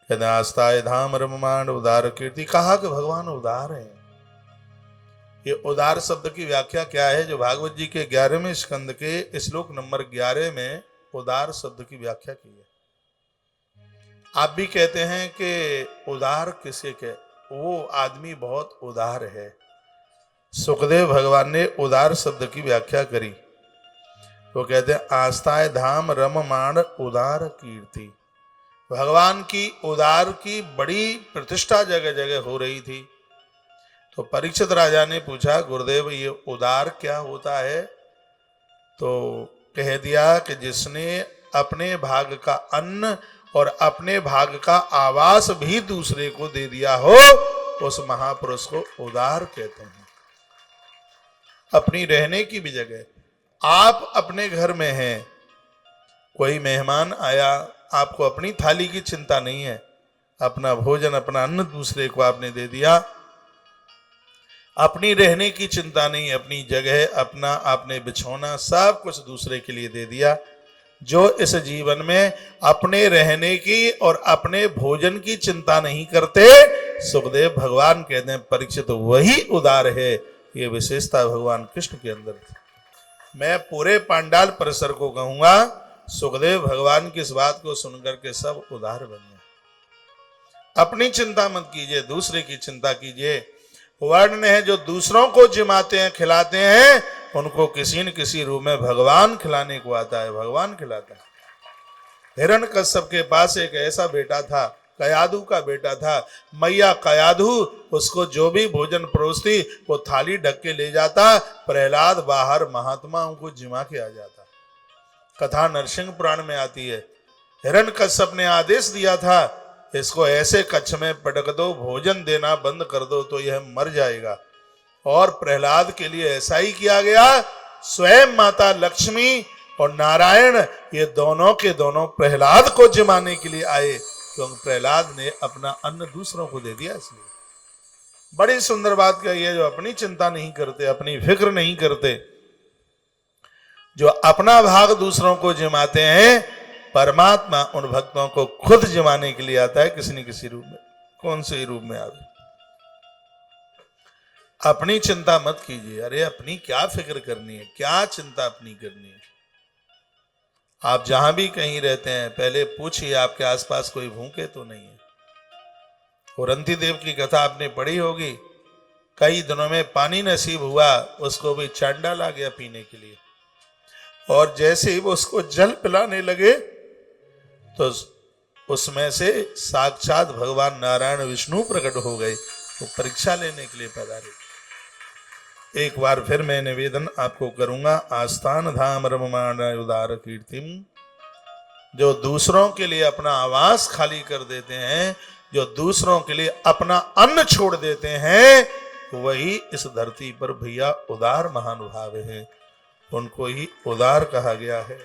कहते आस्ताए धाम रममाण उदार कीर्ति। कहा कि भगवान उदार है। ये उदार शब्द की व्याख्या क्या है? जो भागवत जी के 11वें स्कंद के श्लोक नंबर 11 में उदार शब्द की व्याख्या की है। आप भी कहते हैं कि उदार किसे कहे? वो आदमी बहुत उदार है। सुखदेव भगवान ने उदार शब्द की व्याख्या करी तो कहते हैं आस्थाए धाम रममाण उदार कीर्ति। भगवान की उदार की बड़ी प्रतिष्ठा जगह जगह हो रही थी। तो परीक्षित राजा ने पूछा गुरुदेव ये उदार क्या होता है? तो कह दिया कि जिसने अपने भाग का अन्न और अपने भाग का आवास भी दूसरे को दे दिया हो उस महापुरुष को उदार कहते हैं। अपनी रहने की भी जगह। आप अपने घर में हैं, कोई मेहमान आया, आपको अपनी थाली की चिंता नहीं है, अपना भोजन अपना अन्न दूसरे को आपने दे दिया। अपनी रहने की चिंता नहीं, अपनी जगह अपना आपने बिछौना सब कुछ दूसरे के लिए दे दिया। जो इस जीवन में अपने रहने की और अपने भोजन की चिंता नहीं करते, सुखदेव भगवान कहते हैं परीक्षित वही उदार है। ये विशेषता भगवान कृष्ण के अंदर थी। मैं पूरे पांडाल परिसर को कहूंगा सुखदेव भगवान की इस बात को सुनकर के सब उदार बन गए। अपनी चिंता मत कीजिए, दूसरे की चिंता कीजिए। वर्ण है जो दूसरों को जिमाते हैं खिलाते हैं, उनको किसी न किसी रूप में भगवान खिलाने को आता है, भगवान खिलाता है। हिरण्यकश्यप के पास एक ऐसा बेटा था, कयाधु का बेटा था। मैया कयाधु उसको जो भी भोजन परोसती वो थाली ढक के ले जाता। प्रहलाद बाहर महात्माओं को जिमा के आ जाता। कथा नरसिंह पुराण में आती है। हिरण्यकश्यप ने आदेश दिया था इसको ऐसे कच्छ में पटक दो, भोजन देना बंद कर दो तो यह मर जाएगा। और प्रहलाद के लिए ऐसा ही किया गया। स्वयं माता लक्ष्मी और नारायण ये दोनों के दोनों प्रहलाद को जिमाने के लिए आए, क्योंकि प्रहलाद ने अपना अन्न दूसरों को दे दिया। इसलिए बड़ी सुंदर बात कही है, जो अपनी चिंता नहीं करते, अपनी फिक्र नहीं करते, जो अपना भाग दूसरों को जिमाते हैं, परमात्मा उन भक्तों को खुद जिमाने के लिए आता है किसी न किसी रूप में। कौन से रूप में आवे? अपनी चिंता मत कीजिए। अरे अपनी क्या फिक्र करनी है, क्या चिंता अपनी करनी है? आप जहां भी कहीं रहते हैं पहले पूछिए आपके आसपास कोई भूखे तो नहीं है। कुरंती देव की कथा आपने पढ़ी होगी। कई दिनों में पानी नसीब हुआ, उसको भी चांडाल आ गया पीने के लिए। और जैसे ही वो उसको जल पिलाने लगे तो उसमें से साक्षात भगवान नारायण विष्णु प्रकट हो गए, तो परीक्षा लेने के लिए पधारे। एक बार फिर मैं निवेदन आपको करूंगा, आस्थान धाम रममाण उदार कीर्तिम। जो दूसरों के लिए अपना आवास खाली कर देते हैं, जो दूसरों के लिए अपना अन्न छोड़ देते हैं, वही इस धरती पर भैया उदार महानुभाव हैं। उनको ही उदार कहा गया है।